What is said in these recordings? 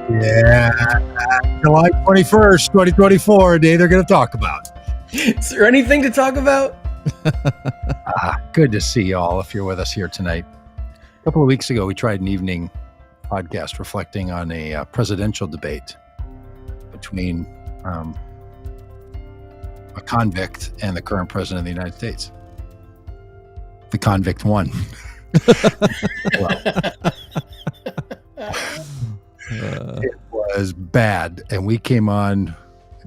Yeah, July 21st, 2024, a day they're going to talk about. Is there anything to talk about? Good to see you all if you're with us here tonight. A couple of weeks ago, we tried an evening podcast reflecting on a presidential debate between a convict and the current president of the United States. The convict won. It was bad, and we came on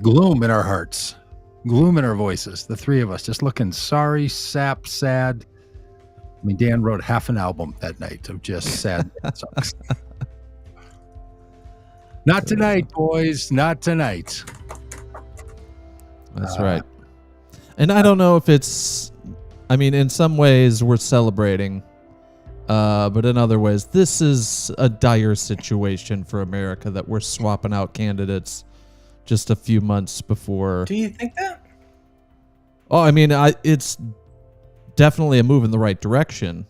gloom in our hearts, gloom in our voices, the three of us just looking sorry, sad. I mean, Dan wrote half an album that night of just sad songs. Not tonight, boys, not tonight. That's right. And I don't know if it's, I mean, in some ways we're celebrating, but in other ways, this is a dire situation for America that we're swapping out candidates just a few months before. Do you think that? Oh, I mean, it's definitely a move in the right direction.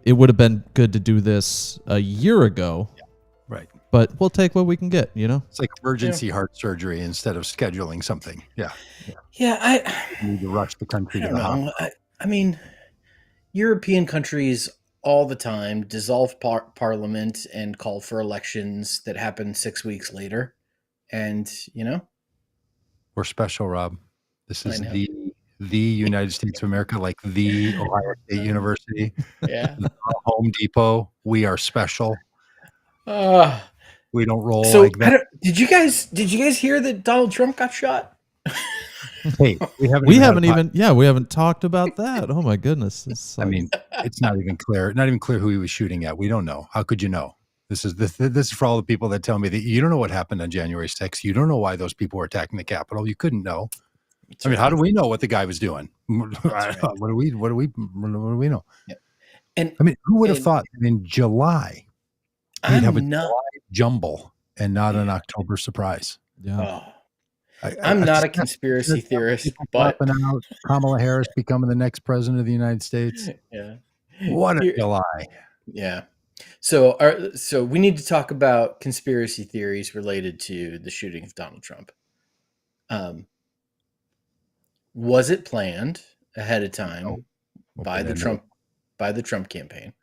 It would have been good to do this a year ago. Yeah, right. But we'll take what we can get, you know? It's like emergency heart surgery instead of scheduling something. Yeah. You need to rush the country to the hospital. I mean, European countries all the time dissolve parliament and call for elections that happen 6 weeks later. And, you know? We're special, Rob. This is the United States of America, like the Ohio State University. Yeah. Home Depot. We are special. We don't roll so like that. Did you guys hear that Donald Trump got shot? Hey, we haven't talked about that. Oh my goodness. I mean, it's not even clear who he was shooting at. We don't know. How could you know? This is for all the people that tell me that you don't know what happened on January 6th. You don't know why those people were attacking the Capitol. You couldn't know. I mean, how do we know what the guy was doing? Right. What do we know? Yeah. And I mean, who would have thought that in July he'd have a July jumble and not an October surprise? Yeah. I'm not a conspiracy theorist, but out, Kamala Harris becoming the next president of the United States. Yeah. What a July. Yeah. So we need to talk about conspiracy theories related to the shooting of Donald Trump. Was it planned ahead of time by the Trump campaign?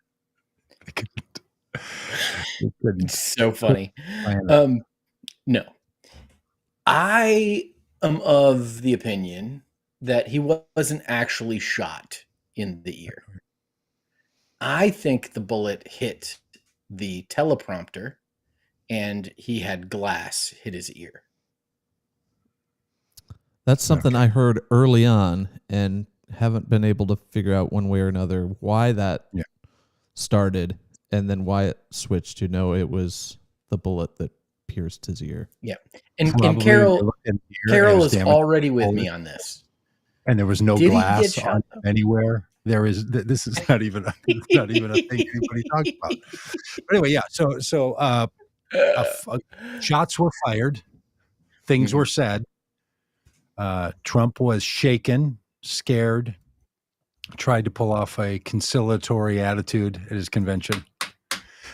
It's so funny. No. I am of the opinion that he wasn't actually shot in the ear. I think the bullet hit the teleprompter and he had glass hit his ear. That's something I heard early on and haven't been able to figure out one way or another why that started and then why it switched to no, it was the bullet that pierced his ear. Yeah. And Carol is already with me on this. And there was no glass on anywhere. There is. This is not even a thing anybody talks about. But anyway, yeah. So shots were fired. Things were said. Trump was shaken, scared, tried to pull off a conciliatory attitude at his convention.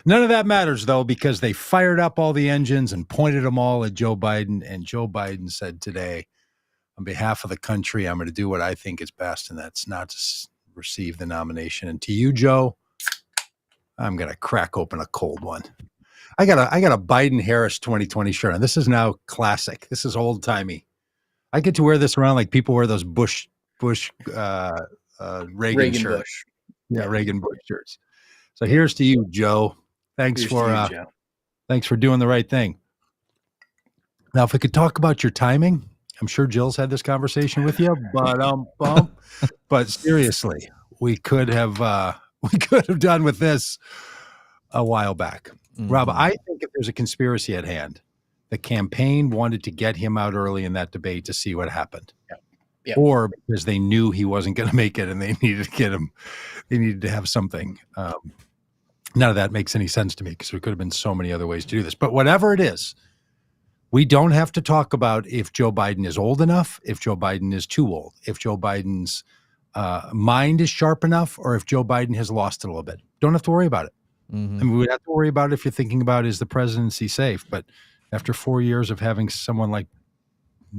None of that matters, though, because they fired up all the engines and pointed them all at Joe Biden. And Joe Biden said today, on behalf of the country, I'm going to do what I think is best, and that's not to receive the nomination. And to you, Joe, I'm going to crack open a cold one. I got a Biden-Harris 2020 shirt on. This is now classic. This is old-timey. I get to wear this around like people wear those Bush Reagan shirts. Bush. Yeah, Reagan Bush shirts. So here's to you, Joe. Thanks for doing the right thing. Now, if we could talk about your timing, I'm sure Jill's had this conversation with you, but seriously, we could have done with this a while back. Mm-hmm. Rob, I think if there's a conspiracy at hand, the campaign wanted to get him out early in that debate to see what happened. Yeah. Or because they knew he wasn't going to make it and they needed to get him. They needed to have something. None of that makes any sense to me because there could have been so many other ways to do this. But whatever it is, we don't have to talk about if Joe Biden is old enough, if Joe Biden is too old, if Joe Biden's mind is sharp enough, or if Joe Biden has lost it a little bit. Don't have to worry about it. I mean, we have to worry about it if you're thinking about, is the presidency safe? But after 4 years of having someone like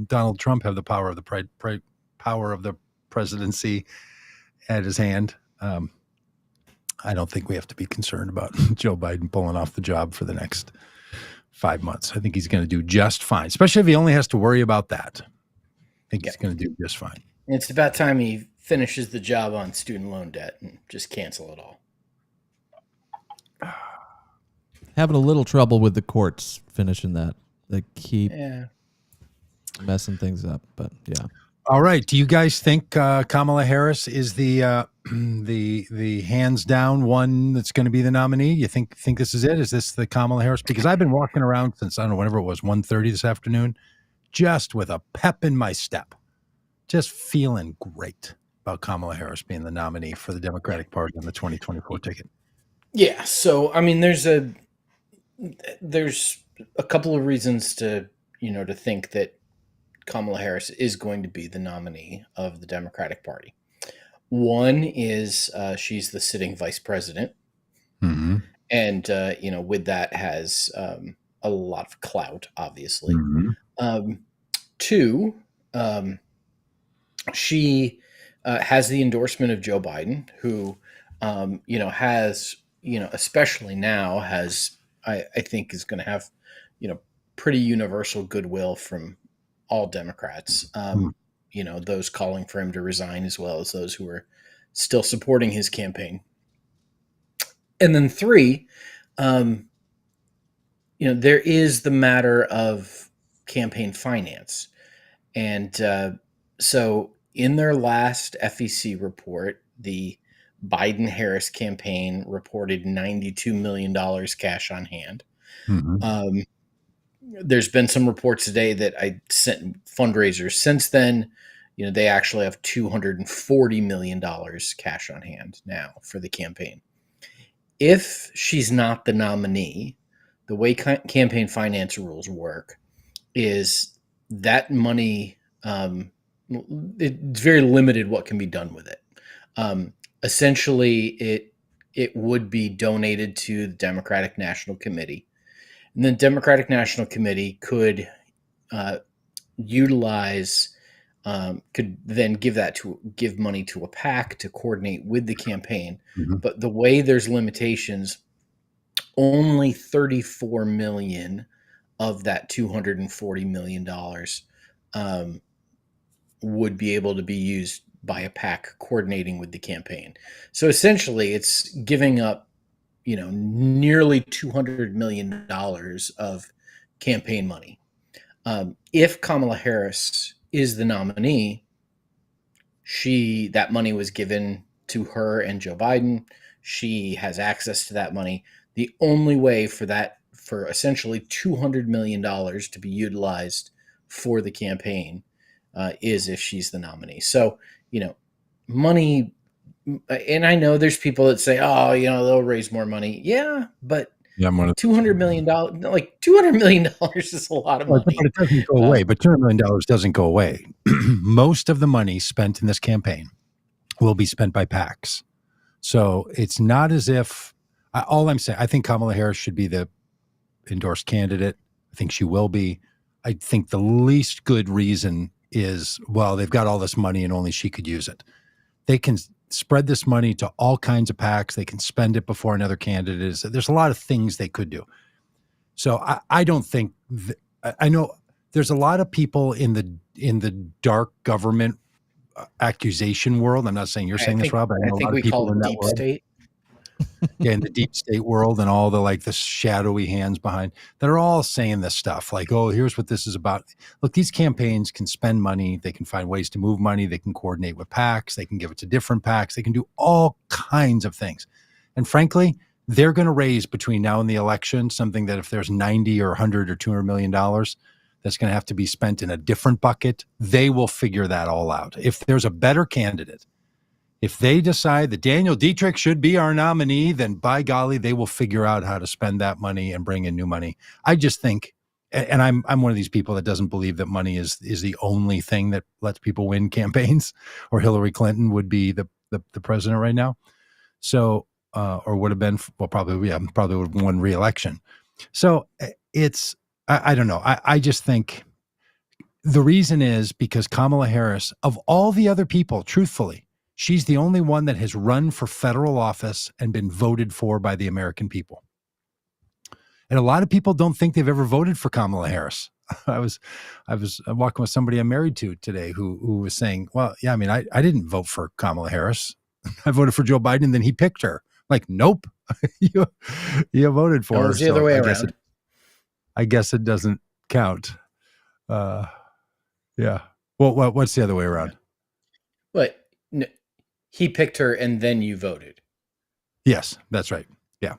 Donald Trump have the power of the power of the presidency at his hand, I don't think we have to be concerned about Joe Biden pulling off the job for the next 5 months. I think he's going to do just fine, especially if he only has to worry about that. I think he's going to do just fine. It's about time he finishes the job on student loan debt and just cancel it all. Having a little trouble with the courts finishing that. They keep messing things up, but yeah. All right. Do you guys think Kamala Harris is the hands down one that's going to be the nominee? You think this is it? Is this the Kamala Harris? Because I've been walking around since, I don't know, whenever it was, 1:30 this afternoon, just with a pep in my step, just feeling great about Kamala Harris being the nominee for the Democratic Party on the 2024 ticket. Yeah. So, I mean, there's a couple of reasons to think that Kamala Harris is going to be the nominee of the Democratic Party. One is she's the sitting vice president. Mm-hmm. And, with that has a lot of clout, obviously. Mm-hmm. Two, she has the endorsement of Joe Biden, who, has, especially now has, I think is going to have, pretty universal goodwill from all Democrats, those calling for him to resign, as well as those who are still supporting his campaign. And then three, there is the matter of campaign finance. And so in their last FEC report, the Biden-Harris campaign reported $92 million cash on hand. Mm-hmm. There's been some reports today that I sent fundraisers since then. They actually have $240 million cash on hand now for the campaign. If she's not the nominee, the way campaign finance rules work is that money, it's very limited what can be done with it. Essentially, it would be donated to the Democratic National Committee. And the Democratic National Committee could could then give money to a PAC to coordinate with the campaign. Mm-hmm. But the way there's limitations, only $34 million of that $240 million would be able to be used by a PAC coordinating with the campaign. So essentially, it's giving up nearly $200 million of campaign money. If Kamala Harris is the nominee, that money was given to her and Joe Biden. She has access to that money. The only way for essentially $200 million to be utilized for the campaign is if she's the nominee. So, money. And I know there's people that say, oh, they'll raise more money. Yeah, but $200 million, like $200 million is a lot of money. But it doesn't go away. But $200 million doesn't go away. Most of the money spent in this campaign will be spent by PACs. So it's not as if, all I'm saying, I think Kamala Harris should be the endorsed candidate. I think she will be. I think the least good reason is, well, they've got all this money and only she could use it. They can spread this money to all kinds of PACs. They can spend it before another candidate is. There's a lot of things they could do. So I don't think I know there's a lot of people in the dark government accusation world. I'm not saying you're saying this, Rob. But I know a lot of people in that world. State. Yeah, in the deep state world and all the shadowy hands behind that are all saying this stuff like, oh, here's what this is about. Look, these campaigns can spend money. They can find ways to move money. They can coordinate with PACs. They can give it to different PACs. They can do all kinds of things. And frankly, they're going to raise between now and the election something that if there's 90 or 100 or $200 million, that's going to have to be spent in a different bucket. They will figure that all out. If there's a better candidate, if they decide that Daniel Deitrich should be our nominee, then by golly, they will figure out how to spend that money and bring in new money. I just think, and I'm one of these people that doesn't believe that money is the only thing that lets people win campaigns, or Hillary Clinton would be the president right now. So or would have been, well, probably would have won re-election. So it's, I don't know. I just think the reason is because Kamala Harris, of all the other people, truthfully, she's the only one that has run for federal office and been voted for by the American people. And a lot of people don't think they've ever voted for Kamala Harris. I was walking with somebody I'm married to today who was saying, well, yeah, I mean, I didn't vote for Kamala Harris. I voted for Joe Biden and then he picked her. Like, nope, you voted for her. It's the other way around. I guess it doesn't count. Yeah. Well, what's the other way around? But no, he picked her and then you voted. Yes, that's right. Yeah.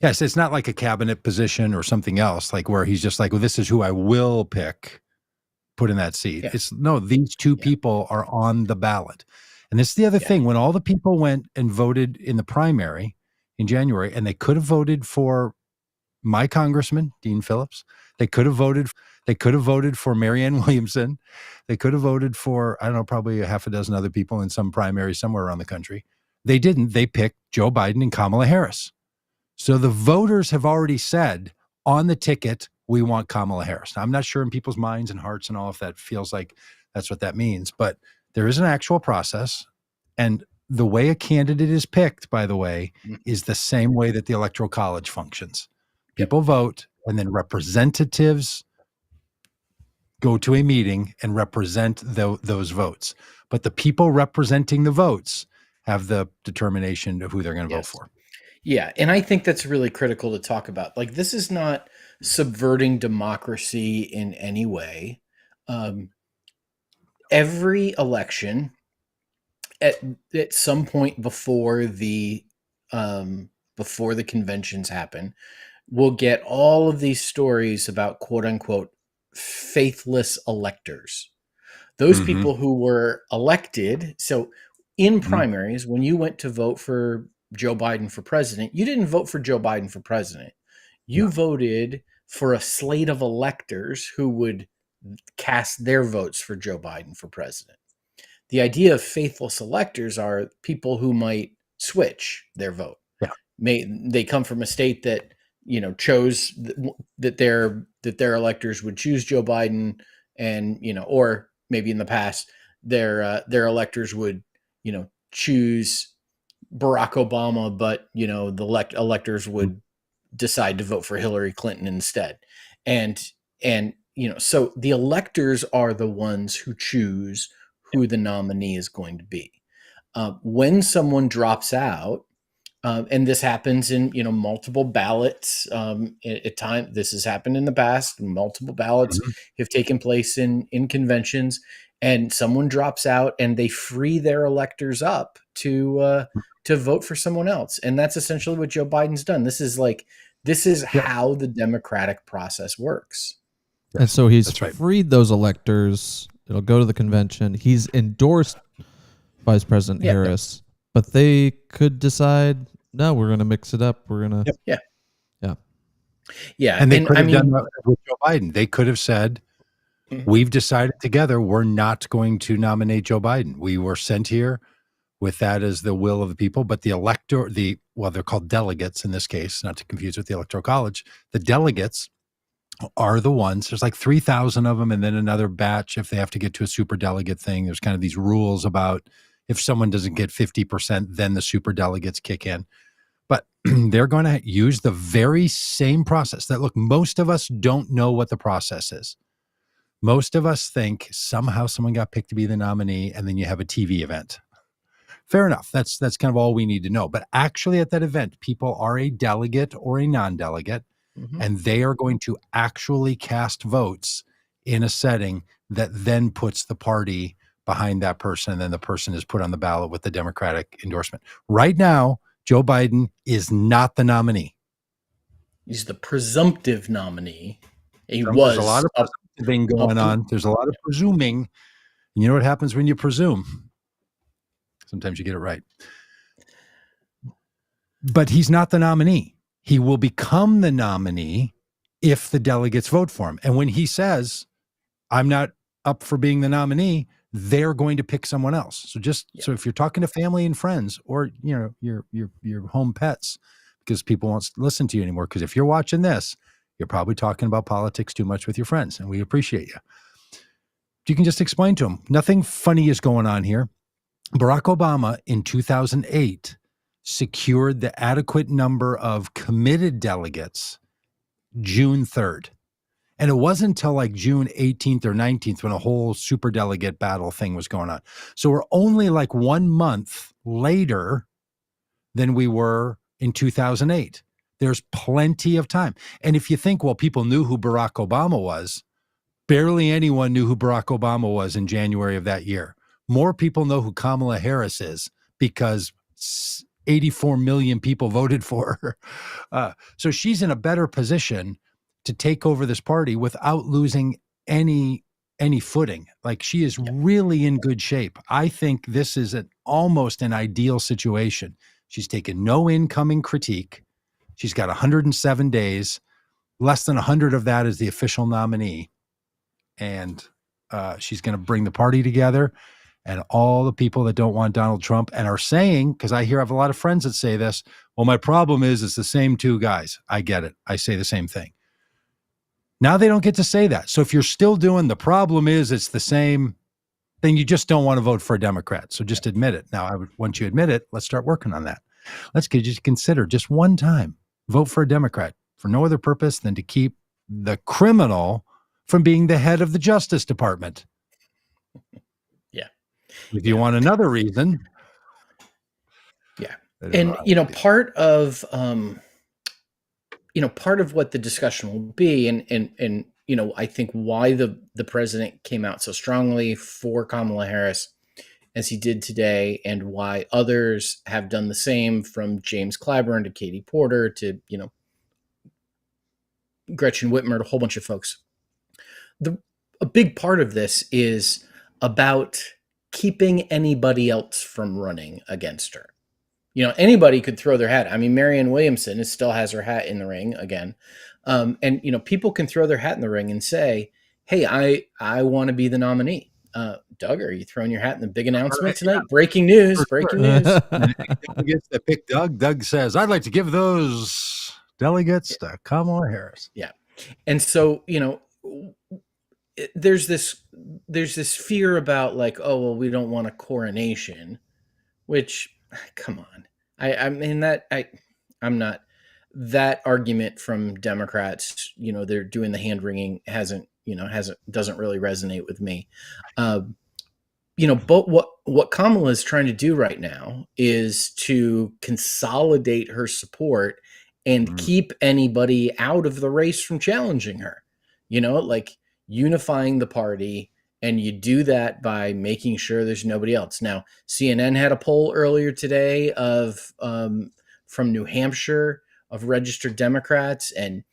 Yes, it's not like a cabinet position or something else, like where he's just like, well, this is who I will pick, put in that seat. Yeah. It's no, these two people are on the ballot. And this is the other thing. When all the people went and voted in the primary in January, and they could have voted for my congressman, Dean Phillips, they could have voted for Marianne Williamson. They could have voted for, I don't know, probably a half a dozen other people in some primary somewhere around the country. They didn't. They picked Joe Biden and Kamala Harris. So the voters have already said on the ticket, we want Kamala Harris. Now, I'm not sure in people's minds and hearts and all if that feels like that's what that means, but there is an actual process. And the way a candidate is picked, by the way, is the same way that the Electoral College functions. People vote, and then representatives go to a meeting and represent those votes. But the people representing the votes have the determination of who they're going to vote for. Yeah, and I think that's really critical to talk about. Like, this is not subverting democracy in any way. Every election, at some point before the conventions happen, we'll get all of these stories about quote unquote faithless electors. Those people who were elected. So in primaries, when you went to vote for Joe Biden for president, you didn't vote for Joe Biden for president. You voted for a slate of electors who would cast their votes for Joe Biden for president. The idea of faithless electors are people who might switch their vote. They come from a state that, chose that their electors would choose Joe Biden, and, or maybe in the past their electors would, choose Barack Obama, but, the electors would decide to vote for Hillary Clinton instead. And, so the electors are the ones who choose who the nominee is going to be. When someone drops out, and this happens in, multiple ballots at time. This has happened in the past. Multiple ballots have taken place in conventions, and someone drops out and they free their electors up to vote for someone else. And that's essentially what Joe Biden's done. This is how the democratic process works. And so he's freed those electors. It'll go to the convention. He's endorsed Vice President Harris, but they could decide, no, we're going to mix it up. We're going to. Yeah. And they could have done that with Joe Biden. They could have said, we've decided together we're not going to nominate Joe Biden. We were sent here with that as the will of the people, but they're called delegates in this case, not to confuse with the Electoral College. The delegates are the ones, there's like 3,000 of them, and then another batch if they have to get to a super delegate thing. There's kind of these rules about if someone doesn't get 50%, then the super delegates kick in. But they're going to use the very same process that, look, most of us don't know what the process is. Most of us think somehow someone got picked to be the nominee, and then you have a TV event. Fair enough. That's kind of all we need to know. But actually at that event, people are a delegate or a non-delegate, and they are going to actually cast votes in a setting that then puts the party behind that person, and then the person is put on the ballot with the Democratic endorsement. Right now, Joe Biden is not the nominee. He's the presumptive nominee. There's a lot of presuming going on. There's a lot of presuming. And you know what happens when you presume? Sometimes you get it right. But he's not the nominee. He will become the nominee if the delegates vote for him. And when he says, I'm not up for being the nominee, they're going to pick someone else. So so if you're talking to family and friends, or your home pets, because people won't listen to you anymore, because if you're watching this, you're probably talking about politics too much with your friends, and we appreciate you. You can just explain to them, nothing funny is going on here. Barack Obama in 2008 secured the adequate number of committed delegates June 3rd. And it wasn't until like June 18th or 19th when a whole superdelegate battle thing was going on. So we're only like 1 month later than we were in 2008. There's plenty of time. And if you think, well, people knew who Barack Obama was, barely anyone knew who Barack Obama was in January of that year. More people know who Kamala Harris is because 84 million people voted for her. So she's in a better position to take over this party without losing any footing. Like, she is really in good shape. I think this is almost an ideal situation. She's taken no incoming critique. She's got 107 days. Less than 100 of that is the official nominee. And she's going to bring the party together. And all the people that don't want Donald Trump and are saying, because I have a lot of friends that say this, well, my problem is it's the same two guys. I get it. I say the same thing. Now they don't get to say that. So if you're still doing the problem is it's the same, then you just don't want to vote for a Democrat. So just admit it. Now, once you admit it, let's start working on that. Let's just consider just one time, vote for a Democrat for no other purpose than to keep the criminal from being the head of the Justice Department. Yeah. If you want another reason. Yeah. And, part of what the discussion will be, and I think why the president came out so strongly for Kamala Harris as he did today, and why others have done the same, from James Clyburn to Katie Porter to, Gretchen Whitmer, to a whole bunch of folks. A big part of this is about keeping anybody else from running against her. Anybody could throw their hat. I mean, Marianne Williamson still has her hat in the ring again. And people can throw their hat in the ring and say, hey, I want to be the nominee. Doug, are you throwing your hat in the big announcement tonight? Yeah. Breaking news. Delegates that pick Doug says, I'd like to give those delegates to Kamala Harris. Yeah. And so, there's this fear about like, oh, well, we don't want a coronation, which, come on. I'm not, that argument from Democrats, they're doing the hand wringing doesn't really resonate with me. But what Kamala is trying to do right now is to consolidate her support and keep anybody out of the race from challenging her, like unifying the party. And you do that by making sure there's nobody else. Now, CNN had a poll earlier today from New Hampshire of registered Democrats, and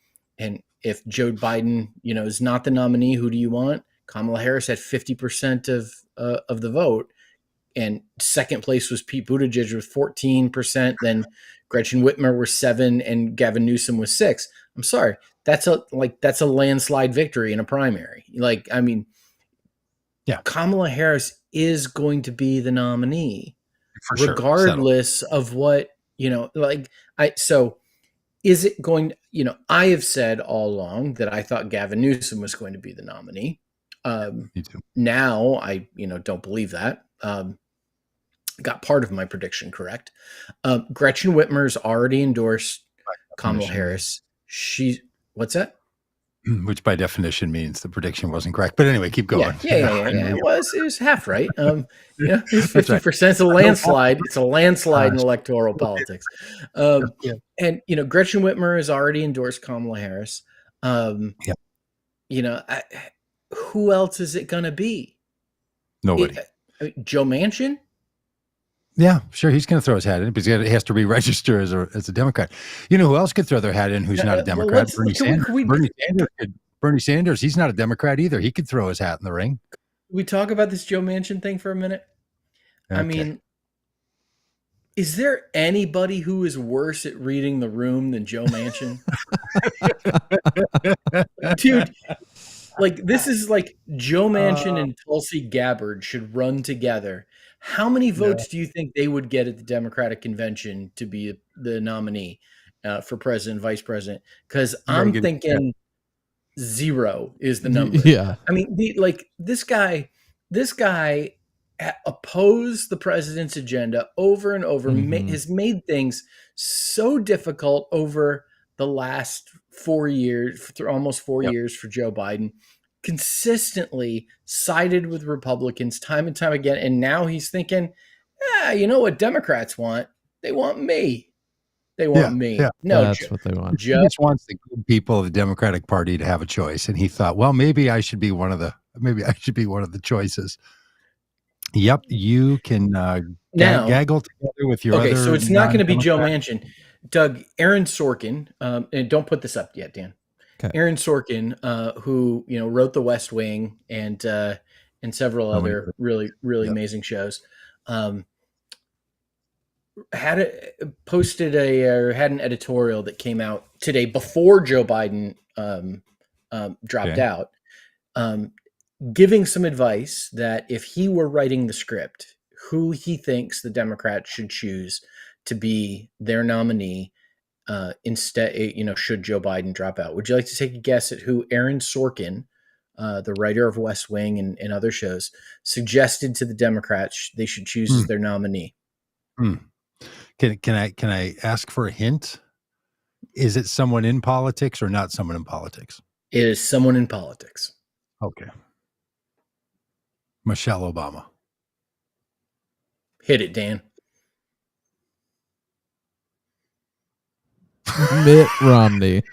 if Joe Biden, is not the nominee, who do you want? Kamala Harris had 50% of the vote, and second place was Pete Buttigieg with 14%. Then Gretchen Whitmer was 7%, and Gavin Newsom was 6%. I'm sorry, that's a landslide victory in a primary. Yeah. Kamala Harris is going to be the nominee, regardless of what, so is it going, I have said all along that I thought Gavin Newsom was going to be the nominee. Me too. Now I, don't believe that. Got part of my prediction correct. Gretchen Whitmer's already endorsed Kamala Harris. What's that? Which by definition means the prediction wasn't correct. But anyway, keep going. Yeah. It was half right. It's 50%. It's a landslide. It's a landslide in electoral politics. And Gretchen Whitmer has already endorsed Kamala Harris. Who else is it going to be? Nobody. Joe Manchin? Yeah, sure. He's going to throw his hat in because he has to re-register as a Democrat. You know who else could throw their hat in who's not a Democrat? Bernie Sanders. Bernie Sanders, he's not a Democrat either. He could throw his hat in the ring. Can we talk about this Joe Manchin thing for a minute? Okay. I mean, is there anybody who is worse at reading the room than Joe Manchin? Dude, like this is like Joe Manchin and Tulsi Gabbard should run together. How many votes do you think they would get at the Democratic convention to be the nominee for president, vice president? Because I'm thinking 0 is the number. Yeah. I mean, this guy opposed the president's agenda over and over, has made things so difficult over the last 4 years, almost 4 years for Joe Biden, consistently sided with Republicans time and time again. And now he's thinking, you know what Democrats want? They want me. They want me. Yeah. No, that's what they want. Joe just wants the good people of the Democratic Party to have a choice. And he thought, well, maybe I should be one of the choices. Yep, you can gaggle together with your other. So it's not going to be Joe Manchin. Doug, Aaron Sorkin, and don't put this up yet, Dan. Okay. Aaron Sorkin, who wrote The West Wing and several other really amazing shows, had an editorial that came out today before Joe Biden dropped out, giving some advice that if he were writing the script, who he thinks the Democrats should choose to be their nominee instead, should Joe Biden drop out. Would you like to take a guess at who Aaron Sorkin, the writer of West Wing and other shows, suggested to the Democrats they should choose as their nominee? Can I ask for a hint? Is it someone in politics or not someone in politics? It is someone in politics. Okay. Michelle Obama. Hit it, Dan. Mitt Romney.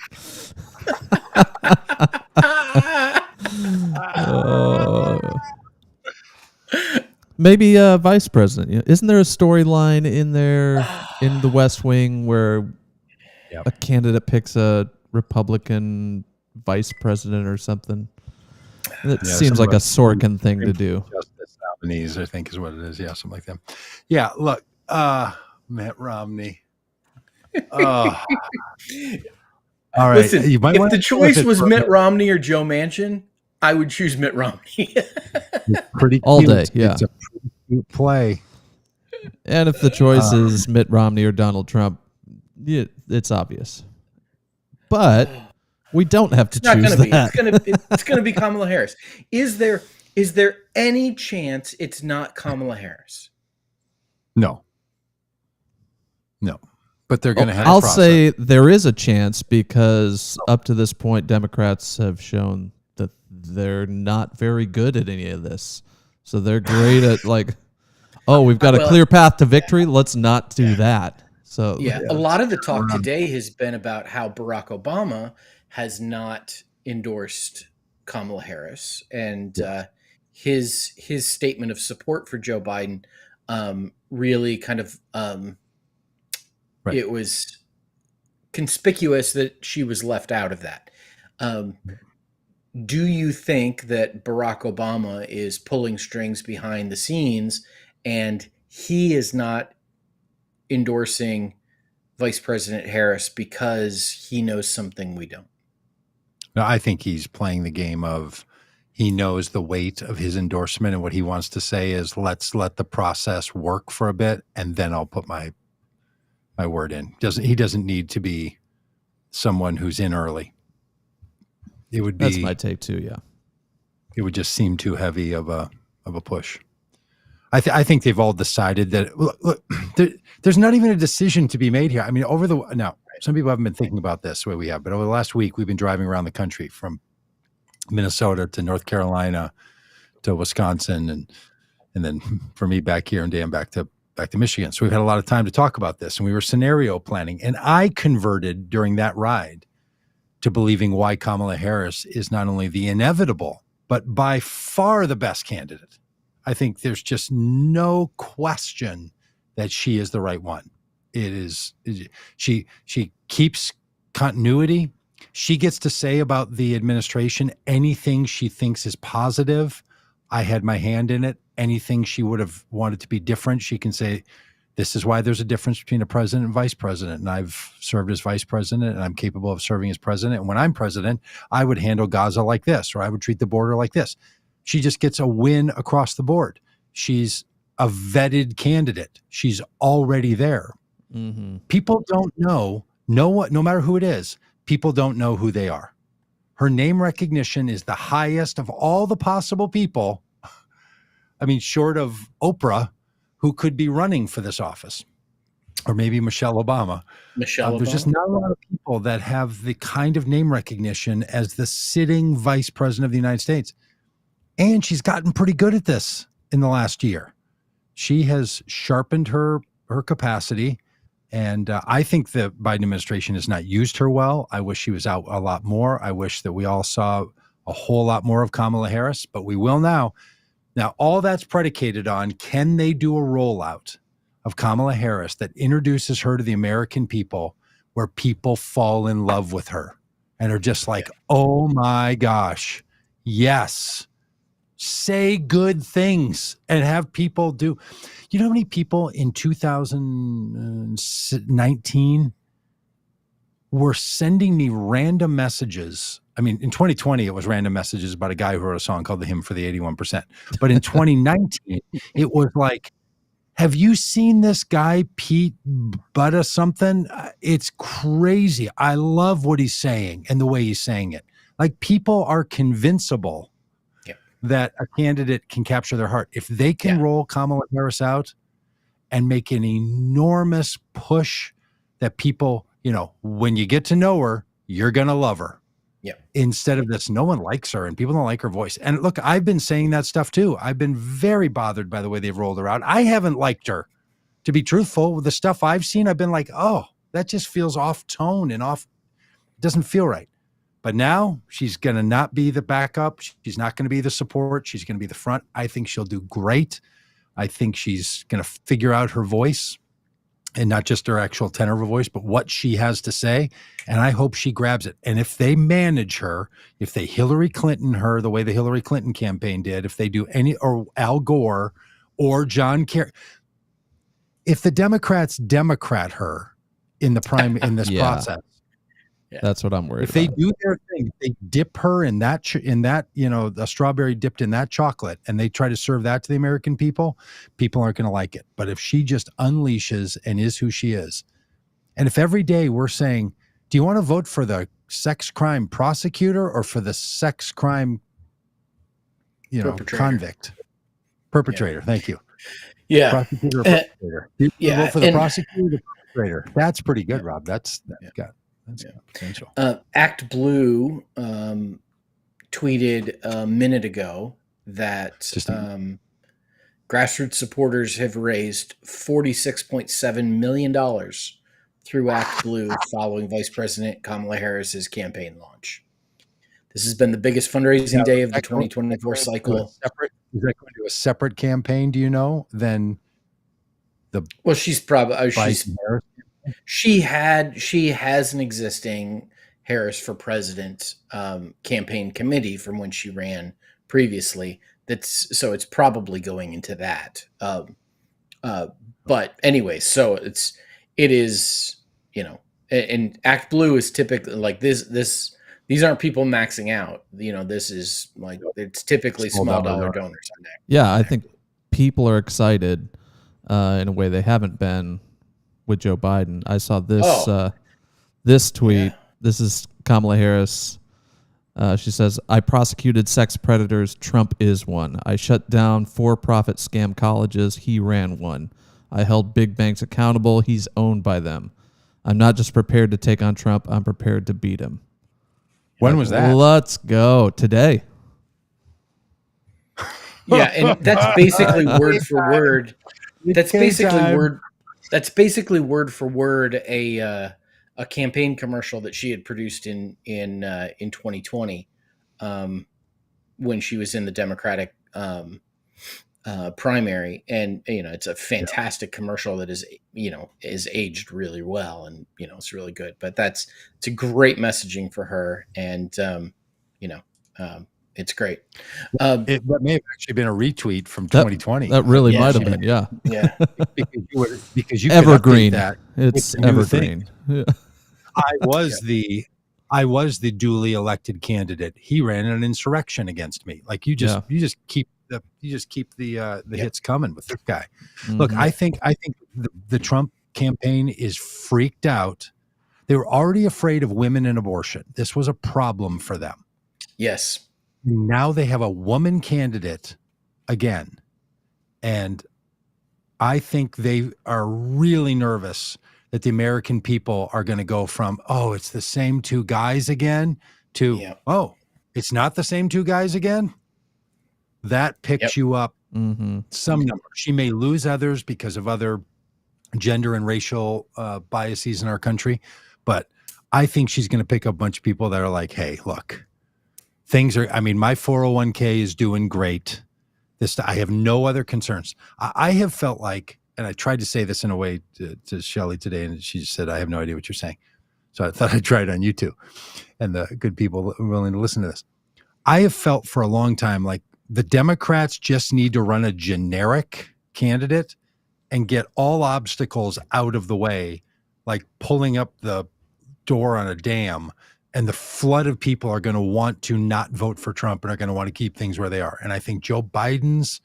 Maybe vice president. Isn't there a storyline in there in the West Wing where a candidate picks a Republican vice president or something? It seems like a Sorkin thing to do. Justice nominees, I think, is what it is. Yeah, something like that. Yeah, look, Mitt Romney. All right. Listen, if the choice was Mitt Romney or Joe Manchin, I would choose Mitt Romney. Pretty all cute. day, yeah. It's a pretty cute play. And if the choice is Mitt Romney or Donald Trump, it's obvious. But we don't have to choose that. It's going to be Kamala Harris. Is there any chance it's not Kamala Harris? No. But they're going to have. I'll say there is a chance because up to this point, Democrats have shown that they're not very good at any of this. So they're great at we've got a clear path to victory. Let's not do that. So a lot of the talk today has been about how Barack Obama has not endorsed Kamala Harris, and his statement of support for Joe Biden really kind of it was conspicuous that she was left out of that. Do you think that Barack Obama is pulling strings behind the scenes and he is not endorsing Vice President Harris because he knows something we don't? No, I think he's playing the game of he knows the weight of his endorsement, and what he wants to say is let's let the process work for a bit and then I'll put my word in. He doesn't need to be someone who's in early. It would be. That's my take too. Yeah, it would just seem too heavy of a push. I think they've all decided that. Look, there's not even a decision to be made here. I mean, some people haven't been thinking about this the way we have, but over the last week we've been driving around the country from Minnesota to North Carolina to Wisconsin, and then for me back here and Dan back to Michigan. So we've had a lot of time to talk about this, and we were scenario planning. And I converted during that ride to believing why Kamala Harris is not only the inevitable, but by far the best candidate. I think there's just no question that she is the right one. She keeps continuity. She gets to say about the administration anything she thinks is positive. I had my hand in it. Anything she would have wanted to be different, she can say, This is why there's a difference between a president and vice president. And I've served as vice president, and I'm capable of serving as president. And when I'm president, I would handle Gaza like this, or I would treat the border like this. She just gets a win across the board. She's a vetted candidate. She's already there. Mm-hmm. People don't know no matter who it is, people don't know who they are. Her name recognition is the highest of all the possible people. I mean, short of Oprah, who could be running for this office, or maybe Michelle Obama. There's just not a lot of people that have the kind of name recognition as the sitting vice president of the United States. And she's gotten pretty good at this in the last year. She has sharpened her capacity. And I think the Biden administration has not used her well. I wish she was out a lot more. I wish that we all saw a whole lot more of Kamala Harris, but we will now. Now, all that's predicated on, can they do a rollout of Kamala Harris that introduces her to the American people, where people fall in love with her and are just like, oh my gosh, yes, say good things and have people do. You know how many people in 2019 were sending me random messages? I mean, in 2020, it was random messages about a guy who wrote a song called The Hymn for the 81%. But in 2019, it was like, have you seen this guy, Pete Butta something? It's crazy. I love what he's saying and the way he's saying it. Like, people are convincible that a candidate can capture their heart. If they can roll Kamala Harris out and make an enormous push that people, when you get to know her, you're going to love her. Yeah. Instead of this, no one likes her and people don't like her voice. And look, I've been saying that stuff too. I've been very bothered by the way they've rolled her out. I haven't liked her. To be truthful, with the stuff I've seen, I've been like, oh, that just feels off tone and off. It doesn't feel right. But now she's going to not be the backup. She's not going to be the support. She's going to be the front. I think she'll do great. I think she's going to figure out her voice, and not just her actual tenor of a voice, but what she has to say. And I hope she grabs it. And if they manage her, if they Hillary Clinton her the way the Hillary Clinton campaign did, if they do or Al Gore or John Kerry, if the Democrats Democrat her in this process, that's what I'm worried if they about. do their thing, if they dip her in that, the strawberry dipped in that chocolate, and they try to serve that to the American people, people aren't going to like it. But if she just unleashes and is who she is, and if every day we're saying, do you want to vote for the sex crime prosecutor or for the sex crime, perpetrator? Thank you. Yeah. Prosecutor or perpetrator. Do you vote for the prosecutor or the perpetrator? That's pretty good, Rob. That's got potential. Act Blue tweeted a minute ago that grassroots supporters have raised $46.7 million through Act Blue following Vice President Kamala Harris's campaign launch. This has been the biggest fundraising day of the 2024 cycle. Is that going to do a separate campaign, do you know, than the she's probably she has an existing Harris for President campaign committee from when she ran previously. So it's probably going into that. But anyway, so it is, and Act Blue is typically like this. These aren't people maxing out. This is like, it's typically small dollar donors on that. Yeah, I think people are excited in a way they haven't been with Joe Biden. I saw this this tweet. Yeah. This is Kamala Harris. She says, I prosecuted sex predators. Trump is one. I shut down for-profit scam colleges. He ran one. I held big banks accountable. He's owned by them. I'm not just prepared to take on Trump. I'm prepared to beat him. When was that? Let's go. Today. Yeah, and that's basically word for word. That's basically word for word a campaign commercial that she had produced in 2020 when she was in the Democratic primary, and it's a fantastic commercial that is aged really well, and it's really good. But it's a great messaging for her, and It's great. That may have actually been a retweet from 2020. That really might have been, yeah. because you evergreen. Could that it's evergreen. Yeah. I was the duly elected candidate. He ran an insurrection against me. Like you just keep the hits coming with this guy. Mm-hmm. Look, I think the Trump campaign is freaked out. They were already afraid of women and abortion. This was a problem for them. Yes. Now they have a woman candidate again. And I think they are really nervous that the American people are going to go from, oh, it's the same two guys again, to, oh, it's not the same two guys again. That picks you up some number. She may lose others because of other gender and racial biases in our country. But I think she's going to pick up a bunch of people that are like, hey, look, things are, I mean, my 401k is doing great. I have no other concerns. I have felt like, and I tried to say this in a way to Shelley today, and she just said, I have no idea what you're saying. So I thought I'd try it on you too. And the good people willing to listen to this. I have felt for a long time like the Democrats just need to run a generic candidate and get all obstacles out of the way, like pulling up the door on a dam, and the flood of people are going to want to not vote for Trump and are going to want to keep things where they are. And I think Joe Biden's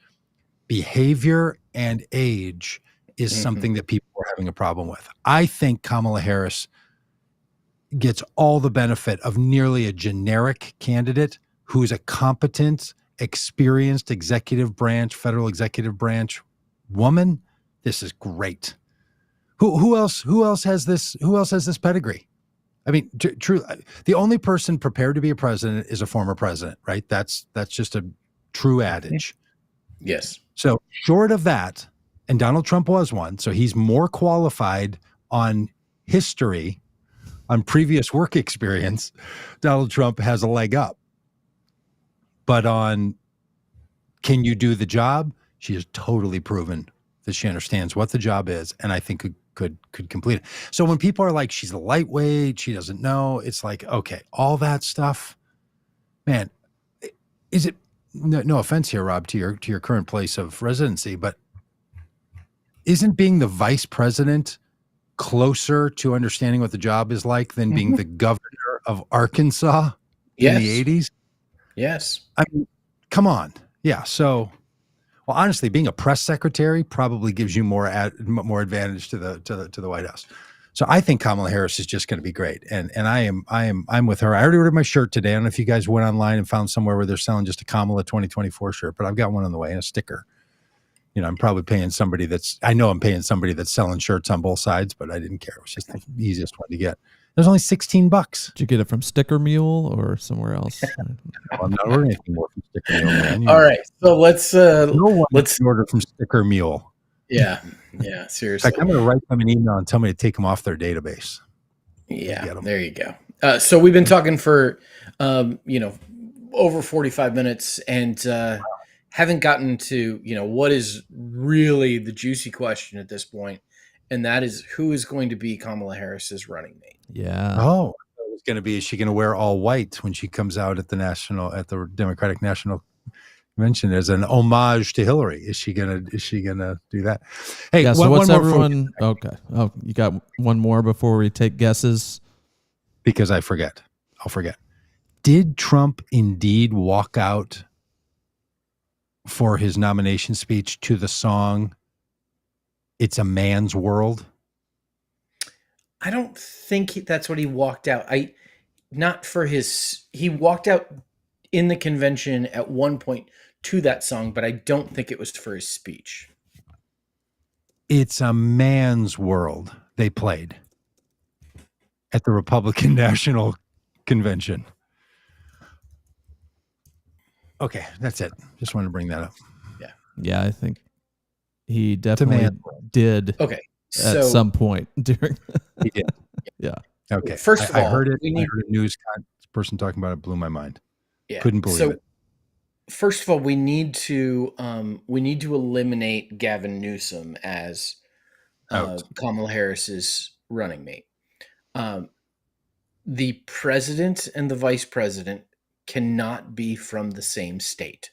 behavior and age is something that people are having a problem with. I think Kamala Harris gets all the benefit of nearly a generic candidate who's a competent, experienced federal executive branch woman. This is great. Who else has this pedigree? I mean, true. The only person prepared to be a president is a former president, right? That's just a true adage. Yes. So short of that, and Donald Trump was one, so he's more qualified on history, on previous work experience. Donald Trump has a leg up. But on can you do the job? She has totally proven that she understands what the job is, and I think could complete it. So when people are like, she's a lightweight, she doesn't know, it's like, okay, all that stuff, man, is it, no offense here, Rob, to your current place of residency, but isn't being the vice president closer to understanding what the job is like than being the governor of Arkansas in the 80s? Yes. I mean, come on. Yeah. So, well, honestly, being a press secretary probably gives you more advantage to the White House. So I think Kamala Harris is just going to be great, and I'm with her. I already ordered my shirt today. I don't know if you guys went online and found somewhere where they're selling just a Kamala 2024 shirt, but I've got one on the way and a sticker. You know, I'm probably paying somebody that's selling shirts on both sides, but I didn't care. It was just the easiest one to get. It was only $16. Did you get it from Sticker Mule or somewhere else? I'm not ordering anything more from Sticker Mule, man. All right, so let's order from Sticker Mule. Yeah, seriously. In fact, I'm going to write them an email and tell me to take them off their database. Yeah, there you go. So we've been talking for over 45 minutes, and haven't gotten to what is really the juicy question at this point, and that is who is going to be Kamala Harris's running mate. Yeah. Oh, it was going to be, is she going to wear all white when she comes out at the Democratic National Convention as an homage to Hillary? Is she gonna do that? Hey, yeah. So what's everyone? Okay. Oh, you got one more before we take guesses? Because I'll forget. Did Trump indeed walk out for his nomination speech to the song "It's a Man's World"? I don't think that's what he walked out. He walked out in the convention at one point to that song, but I don't think it was for his speech. It's a Man's World they played at the Republican National Convention. Okay, that's it. Just wanted to bring that up. Yeah, I think he definitely did. Okay. At some point during. He did. Yeah. Okay. First of all, I heard it. I heard a news person talking about it. Blew my mind. Yeah. Couldn't believe it. First of all, we need to eliminate Gavin Newsom as Kamala Harris's running mate. The president and the vice president cannot be from the same state.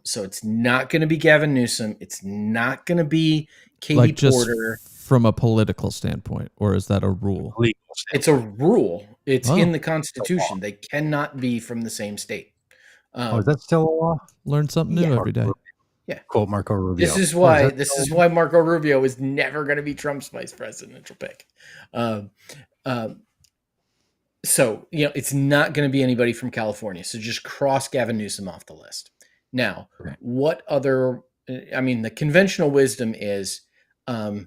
So it's not going to be Gavin Newsom. It's not going to be Katie Porter. From a political standpoint, or is that a rule? It's a rule. It's in the Constitution. They cannot be from the same state. Is that still a law? Learn something new every day. Yeah. Quote Marco Rubio. This is why Marco Rubio is never going to be Trump's vice presidential pick. So, it's not going to be anybody from California. So just cross Gavin Newsom off the list. Now, what other, the conventional wisdom is, it's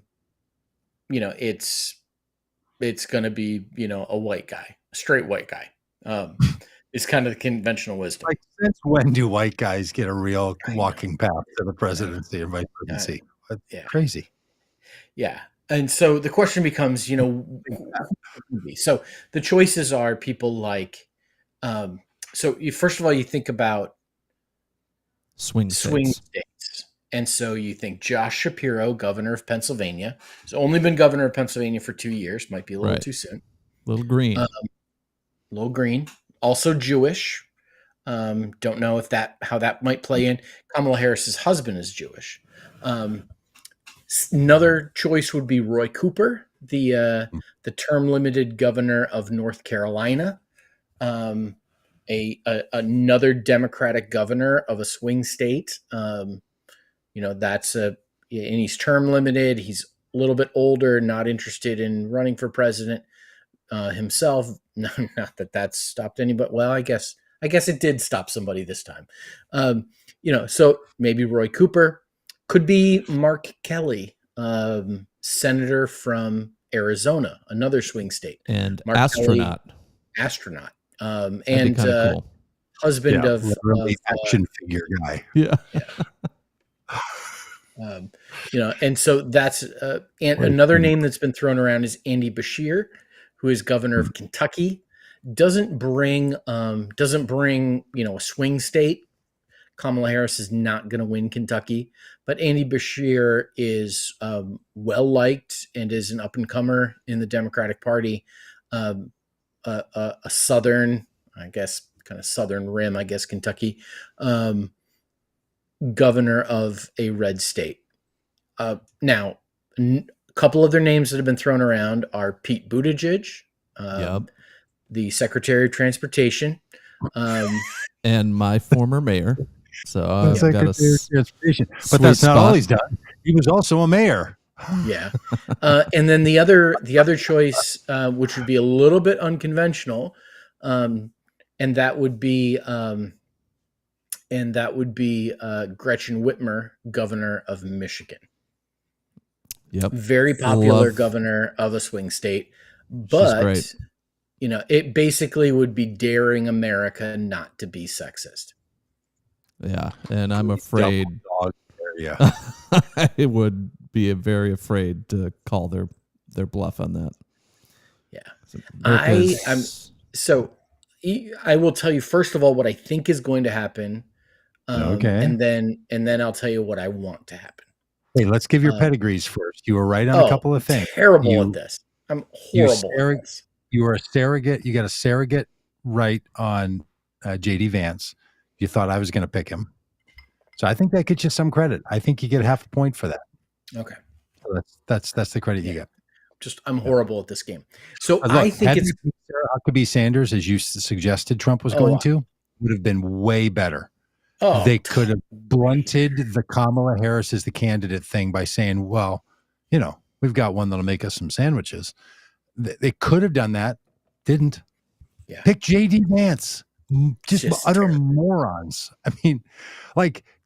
going to be, a white guy, a straight white guy. It's kind of the conventional wisdom. Like, since when do white guys get a real walking path to the presidency and vice presidency? Crazy. Yeah. And so the question becomes, so the choices are people like, first of all, you think about swing states. And so you think Josh Shapiro, governor of Pennsylvania. He's only been governor of Pennsylvania for 2 years. Might be a little too soon. Little green. Also Jewish. Don't know how that might play in. Kamala Harris's husband is Jewish. Another choice would be Roy Cooper, the term limited governor of North Carolina. Another Democratic governor of a swing state. And he's term limited. He's a little bit older, not interested in running for president himself. Not that stopped anybody. Well, I guess it did stop somebody this time. So maybe Roy Cooper. Could be Mark Kelly, senator from Arizona, another swing state. And Mark astronaut. Kelly, and cool. Husband of action figure guy. Yeah. And so that's and another name that's been thrown around is Andy Beshear, who is governor of Kentucky. Doesn't bring a swing state. Kamala Harris is not going to win Kentucky, but Andy Beshear is well liked and is an up and comer in the Democratic Party. A southern, kind of southern rim, Kentucky, governor of a red state. Now, a couple other names that have been thrown around are Pete Buttigieg, the Secretary of Transportation, and my former mayor. So I've got but that's not all he's done. He was also a mayor. Yeah, and then the other choice, which would be a little bit unconventional, and that would be Gretchen Whitmer, governor of Michigan. Yep, very popular governor of a swing state, but it basically would be daring America not to be sexist. Yeah, and I'm afraid I would be very afraid to call their bluff on that. Yeah, I will tell you first of all what I think is going to happen, and then I'll tell you what I want to happen. Hey, let's give your pedigrees first. You were right on a couple of things. Terrible at this. I'm horrible at this. You were a surrogate. You got a surrogate right on J.D. Vance. You thought I was going to pick him. So I think that gets you some credit. I think you get half a point for that. Okay. So that's the credit you get. I'm horrible at this game. So I think it's Sarah Huckabee Sanders, as you suggested Trump was going to, would have been way better. They could have blunted the Kamala Harris is the candidate thing by saying, well, we've got one that'll make us some sandwiches. They could have done that. Didn't. Yeah. Pick J.D. Vance. Just utter morons. I mean,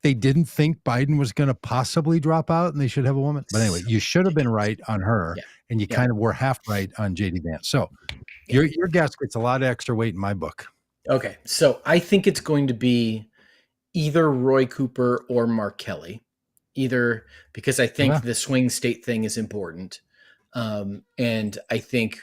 they didn't think Biden was going to possibly drop out and they should have a woman. But anyway, you should have been right on her, and you kind of were half right on J.D. Vance. So your guess gets a lot of extra weight in my book. Okay. So I think it's going to be either Roy Cooper or Mark Kelly, either because I think the swing state thing is important. And I think,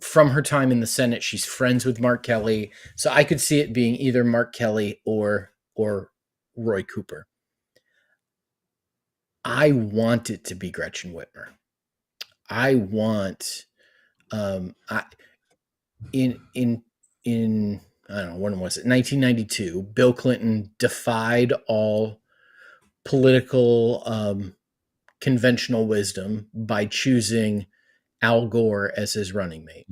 from her time in the Senate, she's friends with Mark Kelly. So I could see it being either Mark Kelly or Roy Cooper. I want it to be Gretchen Whitmer. I want in I don't know, when was it? 1992. Bill Clinton defied all political conventional wisdom by choosing Al Gore as his running mate.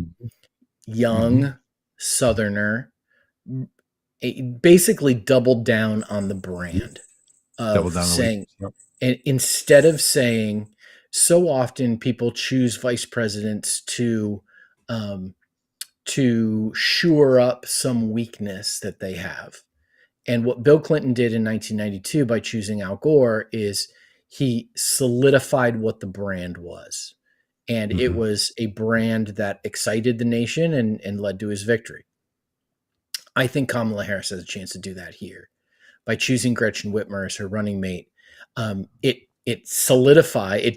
Young Southerner, basically doubled down on the brand of saying, and instead of saying, so often people choose vice presidents to shore up some weakness that they have. And what Bill Clinton did in 1992 by choosing Al Gore is he solidified what the brand was. And it was a brand that excited the nation and led to his victory. I think Kamala Harris has a chance to do that here. By choosing Gretchen Whitmer as her running mate, it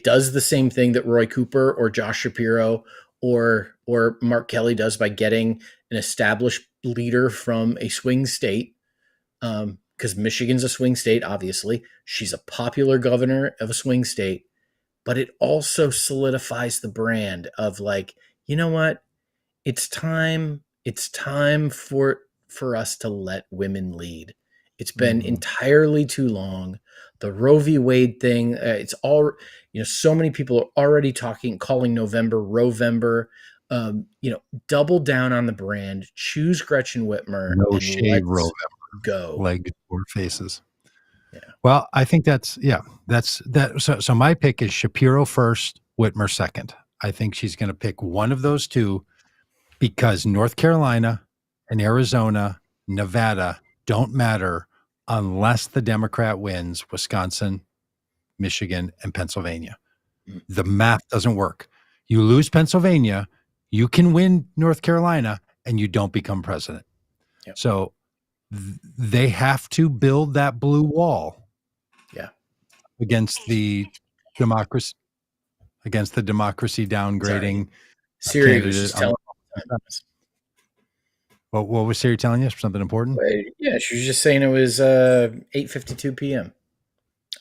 does the same thing that Roy Cooper or Josh Shapiro or Mark Kelly does by getting an established leader from a swing state, because Michigan's a swing state, obviously. She's a popular governor of a swing state, but it also solidifies the brand of like, you know what? It's time for us to let women lead. It's been entirely too long. The Roe v. Wade thing, it's all, so many people are already calling November Rovember. Double down on the brand, choose Gretchen Whitmer. No shade, Rovember. Go. Legs or faces. Yeah. Well, I think that's that. So my pick is Shapiro first, Whitmer second. I think she's going to pick one of those two because North Carolina and Arizona, Nevada don't matter unless the Democrat wins Wisconsin, Michigan, and Pennsylvania. The math doesn't work. You lose Pennsylvania, you can win North Carolina, and you don't become president. Yep. So they have to build that blue wall against the democracy downgrading. Siri was just telling us. What was Siri telling you? Something important? Yeah, she was just saying it was 8:52 p.m. Yep.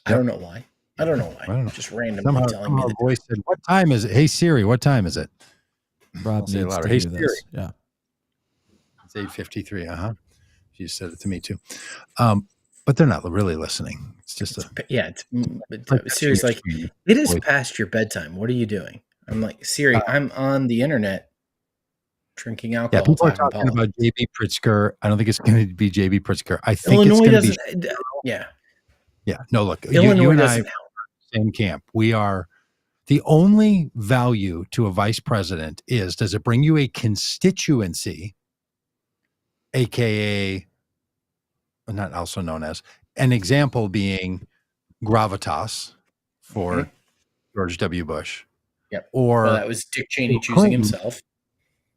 I don't know why. I don't know. Just randomly telling me. The voice said, "What time is it? Hey Siri, what time is it?" Rob needs louder. Hey Siri. This. Yeah. It's 8:53. She said it to me too. But they're not really listening. It's just Siri's like, it is past your bedtime. What are you doing? I'm like, Siri, I'm on the internet drinking alcohol. Yeah, people are talking about J.B. Pritzker. I don't think it's going to be J.B. Pritzker. I think Illinois it's going to be. Yeah. Yeah. No, look, Illinois you and doesn't I are same camp. We are. The only value to a vice president is, does it bring you a constituency, AKA, not also known as, an example being gravitas for George W. Bush. Yep. Or that was Dick Cheney choosing himself.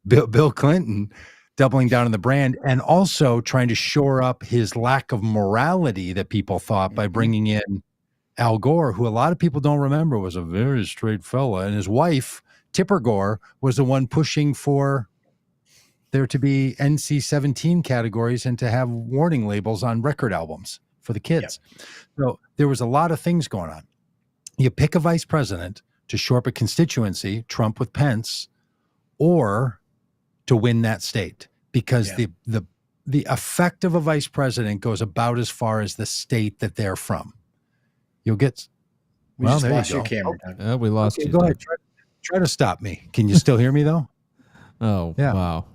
Bill Clinton doubling down on the brand and also trying to shore up his lack of morality that people thought by bringing in Al Gore, who a lot of people don't remember was a very straight fella. And his wife, Tipper Gore, was the one pushing for there to be NC-17 categories and to have warning labels on record albums for the kids. Yep. So there was a lot of things going on. You pick a vice president to shore up a constituency, Trump with Pence, or to win that state, because the effect of a vice president goes about as far as the state that they're from. You'll get. We just lost your camera. Yeah, we lost you. Go ahead. Try to stop me. Can you still hear me though? Oh, yeah. Wow.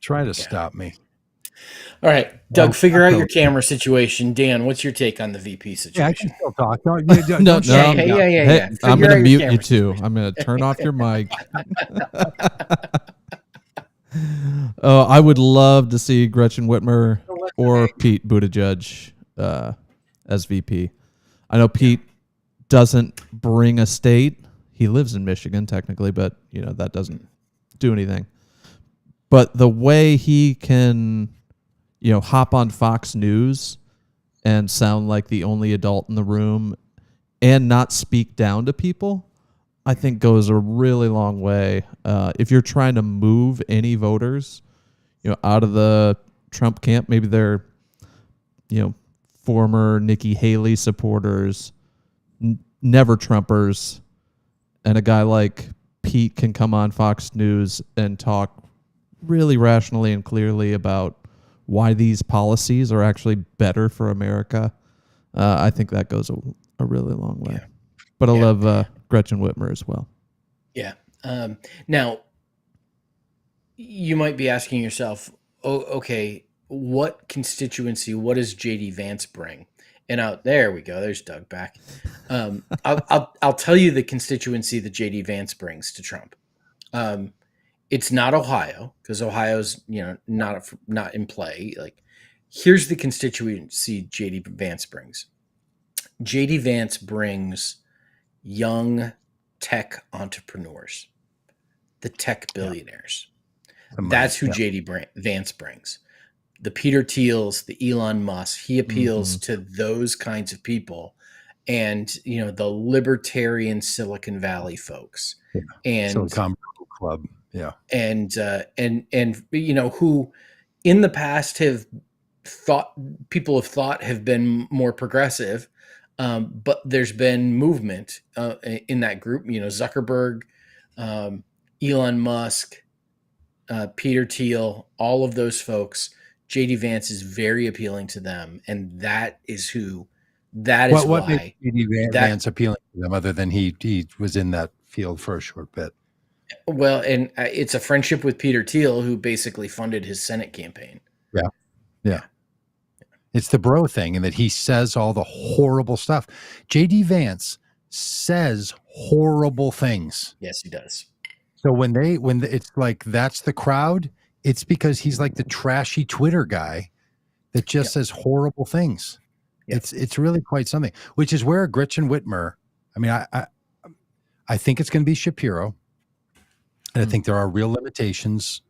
Try to stop me. All right, Doug, figure out your camera situation. Dan, what's your take on the VP situation? Yeah, I can still talk. No. Hey, I'm going to mute you too. I'm going to turn off your mic. Oh, I would love to see Gretchen Whitmer or Pete Buttigieg as VP. I know Pete doesn't bring a state. He lives in Michigan technically, but that doesn't do anything. But the way he can, hop on Fox News and sound like the only adult in the room and not speak down to people, I think goes a really long way. If you're trying to move any voters, out of the Trump camp, maybe they're, former Nikki Haley supporters, never Trumpers, and a guy like Pete can come on Fox News and talk really rationally and clearly about why these policies are actually better for America, I think that goes a really long way. Yeah. But I love Gretchen Whitmer as well. Yeah. Now, you might be asking yourself, oh, okay, what constituency, what does J.D. Vance bring? And out there we go. There's Doug back. I'll tell you the constituency that J.D. Vance brings to Trump. It's not Ohio, because Ohio's not in play. Like, here's the constituency J.D. Vance brings. J.D. Vance brings young tech entrepreneurs, the tech billionaires. Yeah. That's who J.D. Vance brings. The Peter Thiels, the Elon Musk. He appeals to those kinds of people, and the libertarian Silicon Valley folks, and Silicon Club, and who in the past have been more progressive, but there's been movement in that group. Zuckerberg, Elon Musk, Peter Thiel, all of those folks. J.D. Vance is very appealing to them, and that is why. What made J.D. Vance appealing to them, other than he was in that field for a short bit? Well, and it's a friendship with Peter Thiel, who basically funded his Senate campaign. Yeah. It's the bro thing, and that he says all the horrible stuff. J.D. Vance says horrible things. Yes, he does. So when it's like that's the crowd, it's because he's like the trashy Twitter guy that just says horrible things. Yep. It's really quite something. Which is where Gretchen Whitmer. I mean, I think it's going to be Shapiro, and I think there are real limitations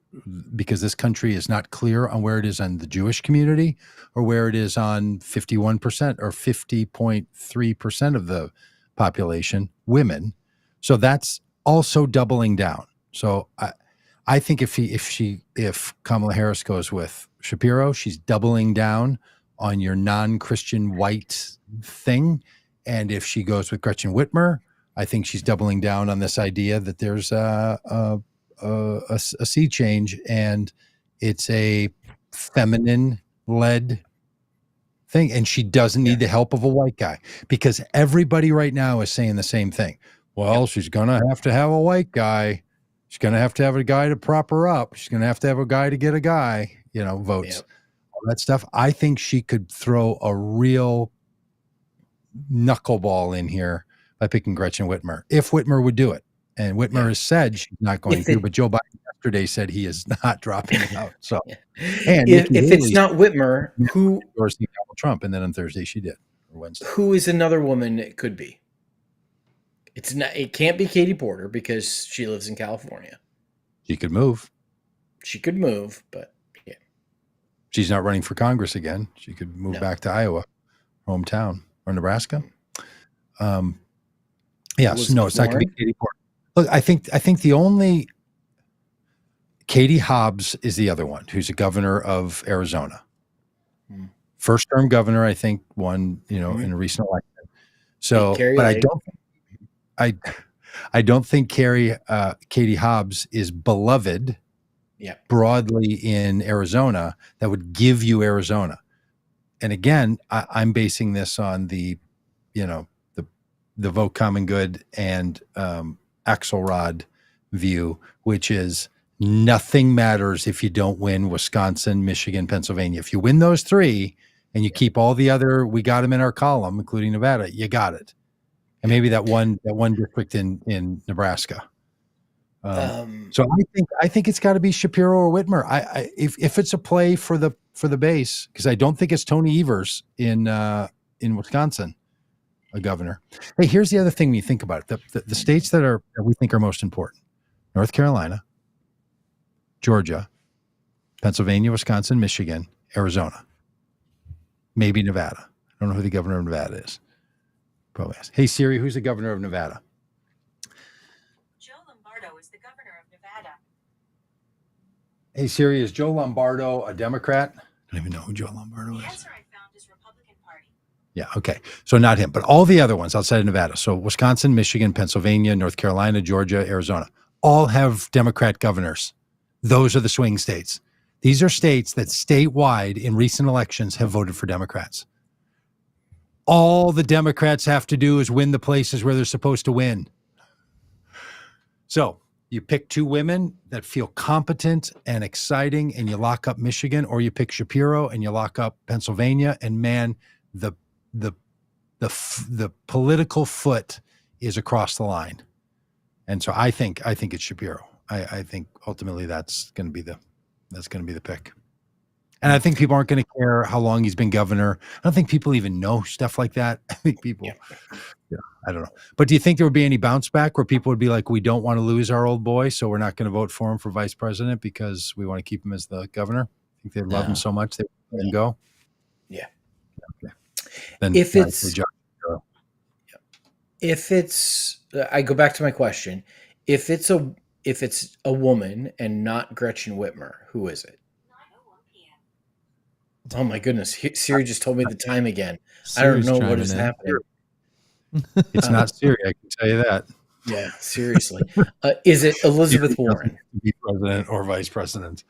because this country is not clear on where it is on the Jewish community or where it is on 51% or 50.3% of the population, women. So that's also doubling down. So I think if Kamala Harris goes with Shapiro, she's doubling down on your non-Christian white thing. And if she goes with Gretchen Whitmer, I think she's doubling down on this idea that there's a sea change, and it's a feminine-led thing, and she doesn't need the help of a white guy, because everybody right now is saying the same thing. Well, she's gonna have to have a white guy. She's gonna have to have a guy to prop her up. She's gonna have to have a guy to get a guy, votes, all that stuff. I think she could throw a real knuckleball in here by picking Gretchen Whitmer, if Whitmer would do it. And Whitmer has said she's not going to, but Joe Biden yesterday said he is not dropping out. So, and if it's not Whitmer, who endorsing Donald Trump, and then on Thursday she did, or Wednesday. Who is another woman it could be? It's not. It can't be Katie Porter because she lives in California. She could move. But she's not running for Congress again. She could move back to Iowa, hometown, or Nebraska. It's not going to be Katie Porter. Look, I think the only Katie Hobbs is the other one, who's a governor of Arizona, first term governor. I think won, in a recent election. So, but I don't think Katie Hobbs is beloved broadly in Arizona that would give you Arizona. And again, I'm basing this on the vote common good and Axelrod view, which is nothing matters if you don't win Wisconsin, Michigan, Pennsylvania. If you win those three and you keep all the other, we got them in our column, including Nevada, you got it. And maybe that one district in Nebraska. So I think it's got to be Shapiro or Whitmer. If it's a play for the base, because I don't think it's Tony Evers in Wisconsin, a governor. Hey, here's the other thing when you think about it: the states that we think are most important: North Carolina, Georgia, Pennsylvania, Wisconsin, Michigan, Arizona, maybe Nevada. I don't know who the governor of Nevada is. Probably ask. Hey Siri, who's the governor of Nevada? Joe Lombardo is the governor of Nevada. Hey Siri, is Joe Lombardo a Democrat? I don't even know who Joe Lombardo is. The answer I found is Republican Party. Yeah, okay. So not him, but all the other ones outside of Nevada. So Wisconsin, Michigan, Pennsylvania, North Carolina, Georgia, Arizona, all have Democrat governors. those are the swing states. These are states that statewide in recent elections have voted for Democrats. All the Democrats have to do is win the places where they're supposed to win. So you pick two women that feel competent and exciting, and you lock up Michigan, or you pick Shapiro and you lock up Pennsylvania. And man, the political foot is across the line. And so I think it's Shapiro. I think ultimately that's going to be the pick. And I think people aren't going to care how long he's been governor. I don't think people even know stuff like that. I think people, I don't know. But do you think there would be any bounce back where people would be like, we don't want to lose our old boy, so we're not going to vote for him for vice president because we want to keep him as the governor? I think they love him so much they let him go. Yeah. Okay. Then if it's, I go back to my question. If it's a woman and not Gretchen Whitmer, who is it? Oh my goodness! Siri just told me the time again. Siri's I don't know what is happening. It's not Siri, I can tell you that. Yeah, seriously. Is it Elizabeth Warren? Be president or vice president.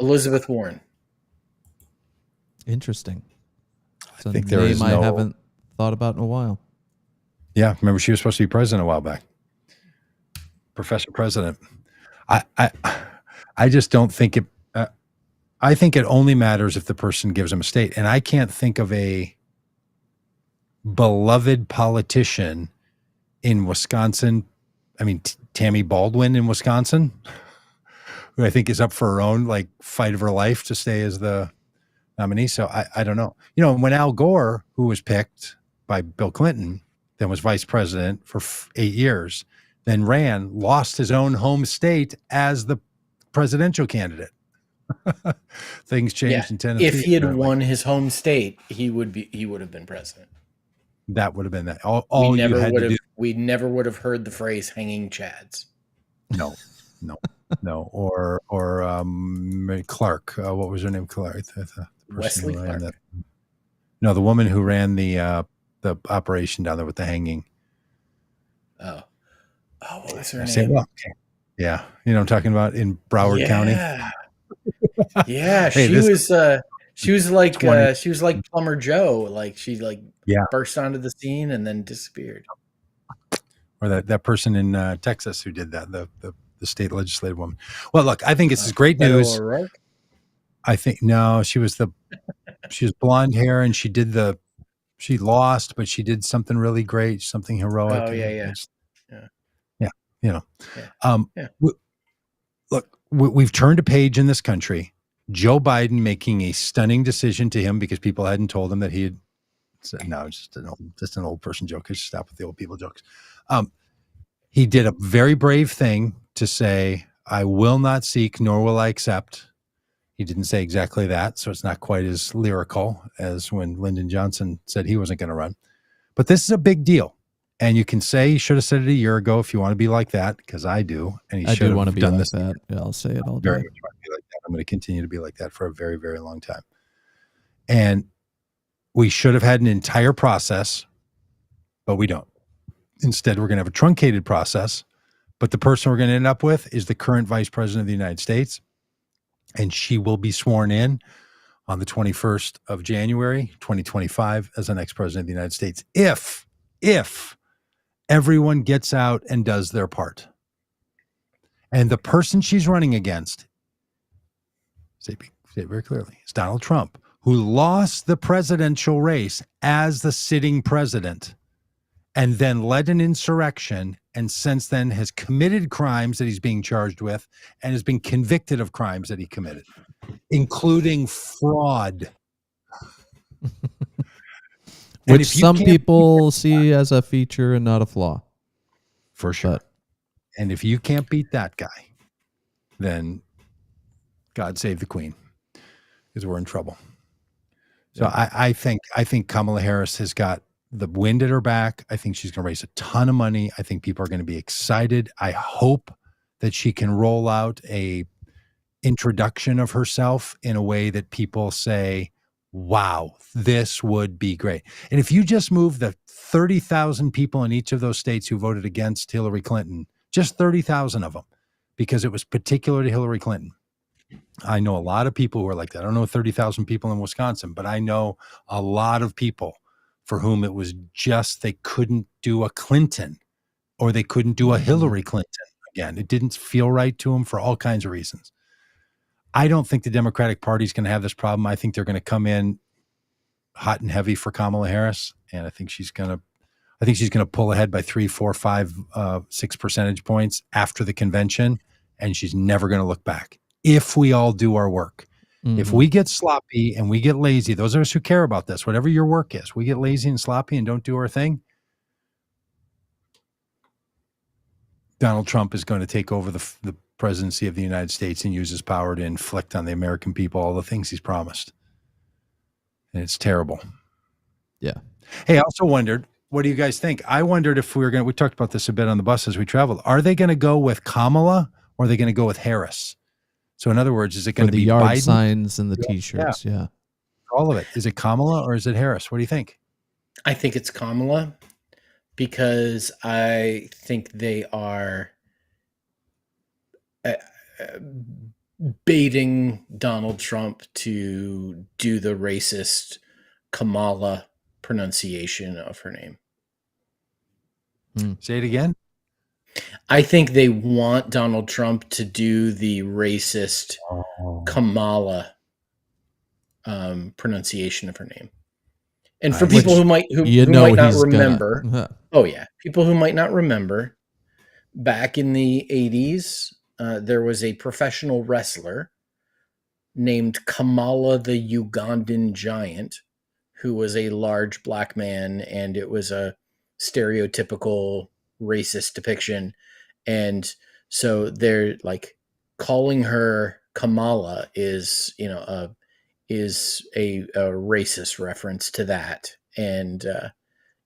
Elizabeth Warren. Interesting. I think there is I haven't thought about in a while. Yeah, remember she was supposed to be president a while back. Professor President. I just don't think it. I think it only matters if the person gives them a state, and I can't think of a beloved politician in Wisconsin. I mean, Tammy Baldwin in Wisconsin, who I think is up for her own fight of her life to stay as the nominee. So I don't know. When Al Gore, who was picked by Bill Clinton, then was vice president for 8 years, then lost his own home state as the presidential candidate. Things changed in Tennessee. If he had won his home state, he would have been president. That would have been that. We never would have heard the phrase "hanging chads." No. Or Clark. What was her name? Clark. Wesley Clark. No, the woman who ran the operation down there with the hanging. Oh, what was her name? Okay. Yeah, I'm talking about in Broward County. Yeah, hey, she was like Plumber Joe. She burst onto the scene and then disappeared. Or that person in Texas who did that, the state legislative woman. Well, look, I think this is great news. I think she was blonde hair and she lost, but she did something really great, something heroic. Oh yeah. Look, we've turned a page in this country. Joe Biden making a stunning decision to him because people hadn't told him that he had said, no, it's just an old person joke. I should stop with the old people jokes. He did a very brave thing to say, I will not seek, nor will I accept. He didn't say exactly that, so it's not quite as lyrical as when Lyndon Johnson said he wasn't going to run. But this is a big deal. And you can say he should have said it a year ago if you want to be like that, because I do. And I do want to be like that. Yeah, I'll say it all day. Very much want to be like that. I'm going to continue to be like that for a very, very long time. And we should have had an entire process, but we don't. Instead, we're going to have a truncated process. But the person we're going to end up with is the current vice president of the United States. And she will be sworn in on the 21st of January, 2025, as the next president of the United States. If everyone gets out and does their part. And the person she's running against, say it very clearly, is Donald Trump, who lost the presidential race as the sitting president and then led an insurrection and since then has committed crimes that he's being charged with and has been convicted of crimes that he committed, including fraud. Which some people see as a feature and not a flaw. For sure. And if you can't beat that guy, then God save the queen, because we're in trouble. So yeah. I think Kamala Harris has got the wind at her back. I think she's going to raise a ton of money. I think people are going to be excited. I hope that she can roll out a introduction of herself in a way that people say, wow, this would be great. And if you just move the 30,000 people in each of those states who voted against Hillary Clinton, just 30,000 of them, because it was particular to Hillary Clinton. I know a lot of people who are like that. I don't know 30,000 people in Wisconsin, but I know a lot of people for whom it was just they couldn't do a Clinton or they couldn't do a Hillary Clinton again. It didn't feel right to them for all kinds of reasons. I don't think the Democratic Party is going to have this problem. I think they're going to come in hot and heavy for Kamala Harris, and I think she's going to pull ahead by 3, 4, 5, 6 percentage points after the convention, and she's never going to look back. If we all do our work. If we get sloppy and we get lazy, those of us who care about this, whatever your work is, we get lazy and sloppy and don't do our thing, Donald Trump is going to take over the presidency of the United States and use his power to inflict on the American people all the things he's promised. And it's terrible. Yeah. Hey, I also wondered, what do you guys think? I wondered if we talked about this a bit on the bus as we traveled. Are they going to go with Kamala or are they going to go with Harris? So in other words, is it going to be the yard Biden? signs and the T-shirts? Yeah. All of it. Is it Kamala or is it Harris? What do you think? I think it's Kamala because I think they are baiting Donald Trump to do the racist Kamala pronunciation of her name. Say it again. I think they want Donald Trump to do the racist Kamala pronunciation of her name. And for people who might not remember, people who might not remember, back in the 80s, there was a professional wrestler named Kamala the Ugandan Giant, who was a large black man, and it was a stereotypical racist depiction. And so they're like calling her Kamala is a racist reference to that. And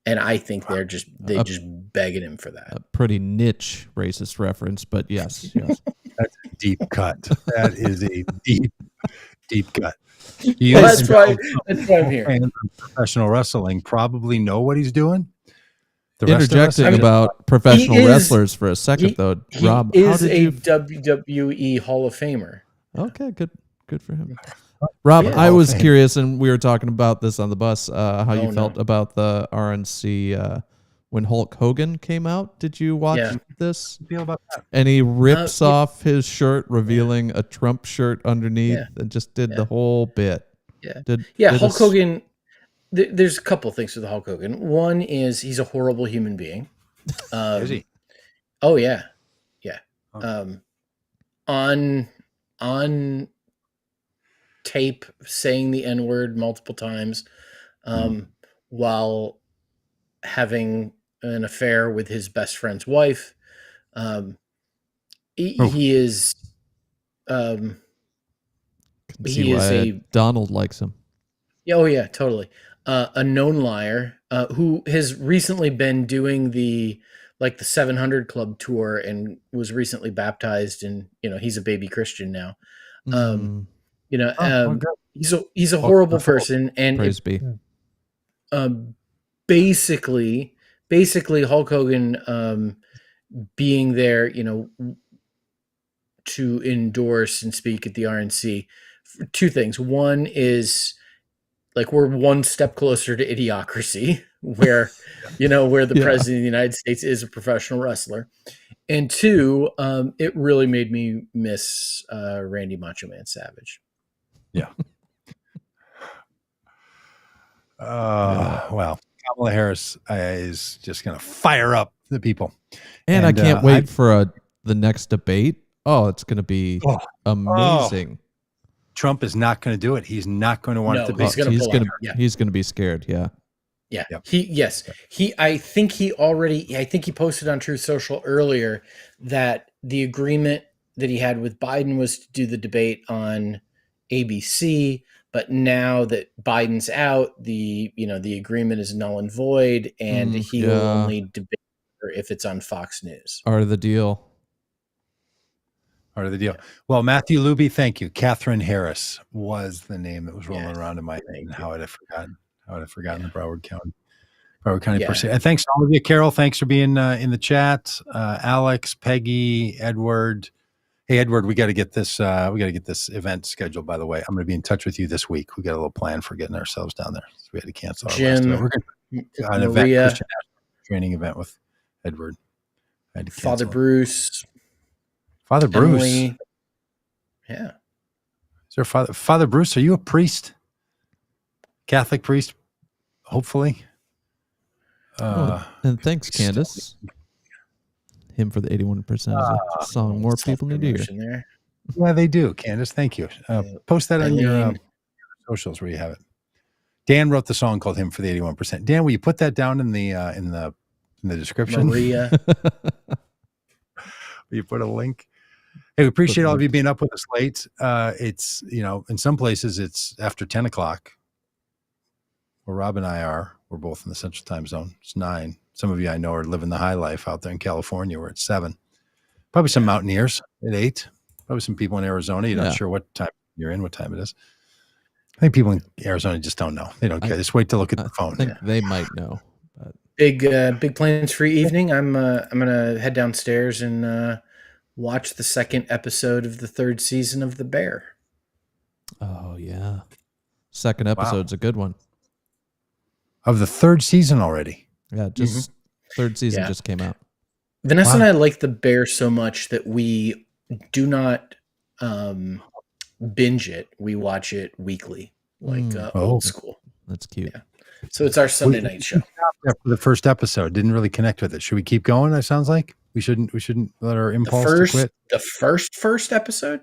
I think they're just begging him for that. A pretty niche racist reference, but yes. That's a deep cut. That is a deep cut. That's why I'm here. Fans of professional wrestling probably know what he's doing. Interjecting about professional wrestlers for a second, though, Rob, he is a WWE Hall of Famer. Okay, good for him. Rob, I was curious, and we were talking about this on the bus, how you felt about the RNC when Hulk Hogan came out. Did you watch this? Feel about that? And he rips off his shirt, revealing a Trump shirt underneath, and just did the whole bit. Hulk Hogan. There's a couple things with Hulk Hogan. One is he's a horrible human being. Is he? Oh yeah. On tape, saying the N-word multiple times, while having an affair with his best friend's wife. He is. He is Donald likes him. Yeah. Oh yeah, totally. A known liar who has recently been doing the 700 Club tour and was recently baptized, and he's a baby Christian now. He's a horrible person, and praise be. Basically Hulk Hogan being there, to endorse and speak at the RNC. Two things. One is, we're one step closer to idiocracy, where the president of the United States is a professional wrestler. And two, it really made me miss Randy Macho Man Savage. Yeah. Well, Kamala Harris is just going to fire up the people. And I can't wait for the next debate. Oh, it's going to be amazing. Trump is not going to do it. He's not going to want it to be. He's going to be scared. Yeah. I think he posted on Truth Social earlier that the agreement that he had with Biden was to do the debate on ABC, but now that Biden's out, the agreement is null and void, and he will only debate if it's on Fox News. Part of the deal. Well, Matthew Luby, thank you. Catherine Harris was the name that was rolling around in my head. How would I have forgotten the Broward County person. And thanks to all of you. Carol, thanks for being in the chat. Alex, Peggy, Edward, Hey, Edward, we got to get this. We got to get this event scheduled. By the way, I'm going to be in touch with you this week. We got a little plan for getting ourselves down there. So we had to cancel our last event. We're going to an event, Christian training event with Edward. I had to Father cancel it. Bruce. Father Bruce. Emily. Yeah. Is there Father Bruce? Are you a priest? Catholic priest? Hopefully. And thanks, Candace. Him for the 81% is a song more people need to hear. Yeah, they do. Candace, thank you. Post that on your socials where you have it. Dan wrote the song called "Him for the 81%." Dan, will you put that down in the description? Maria. Will you put a link? Hey, we appreciate all of you being up with us late. It's, in some places it's after 10 o'clock where Rob and I are. We're both in the Central Time Zone. It's 9. Some of you I know are living the high life out there in California where it's 7. Probably some mountaineers at 8. Probably some people in Arizona. You're not sure what time you're in, what time it is. I think people in Arizona just don't know. They don't care. Just wait to look at the phone. I think they might know. But. Big plans for evening. I'm gonna head downstairs and watch the second episode of the 3rd season of The Bear. Oh yeah, second episode's a good one. Of the 3rd season already. Yeah, just 3rd season just came out. Vanessa and I like The Bear so much that we do not binge it. We watch it weekly, like old school. That's cute. Yeah. So it's our Sunday night show. After the first episode, didn't really connect with it. Should we keep going? That sounds like we shouldn't let our impulse to quit. The first episode,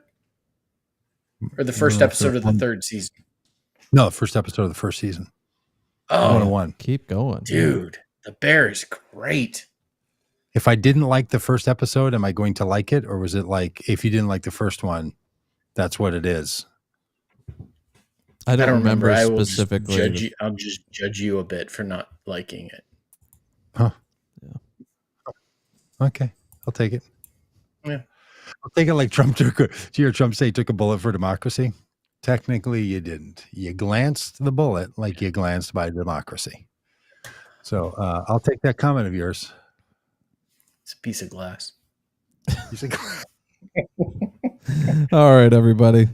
or the first episode of the 3rd season. No, the first episode of the 1st season. Oh, 101. Keep going, dude. The Bear is great. If I didn't like the first episode, am I going to like it? Or was it like, if you didn't like the first one, that's what it is? I don't remember specifically. I'll just judge you a bit for not liking it. Huh. Yeah. Okay. I'll take it. Yeah. I'll take it like Trump took. Did you hear Trump say he took a bullet for democracy? Technically, you didn't. You glanced the bullet like you glanced by democracy. So I'll take that comment of yours. It's a piece of glass. All right, everybody.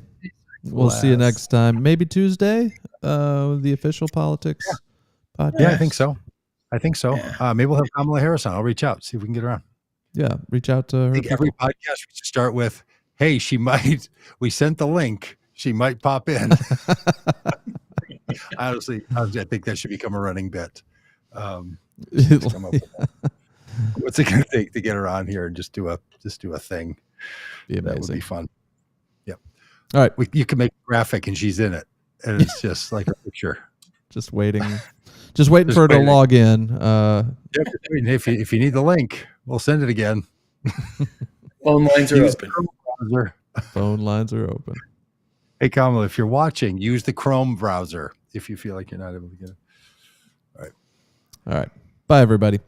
We'll see you next time. Maybe Tuesday, the official politics podcast. Yeah, I think so. Yeah. Maybe we'll have Kamala Harris on. I'll reach out, see if we can get her on. Yeah, reach out to her. I think every podcast we should start with, hey, we sent the link. She might pop in. Honestly, I think that should become a running bit. What's it going to take to get her on here and just do a thing? That would be fun. Yep. All right. You can make a graphic and she's in it. And it's just like a picture. Just waiting for her to log in. If you need the link, we'll send it again. Phone lines are open. Phone lines are open. Hey, Kamala, if you're watching, use the Chrome browser if you feel like you're not able to get it. All right. All right. Bye, everybody.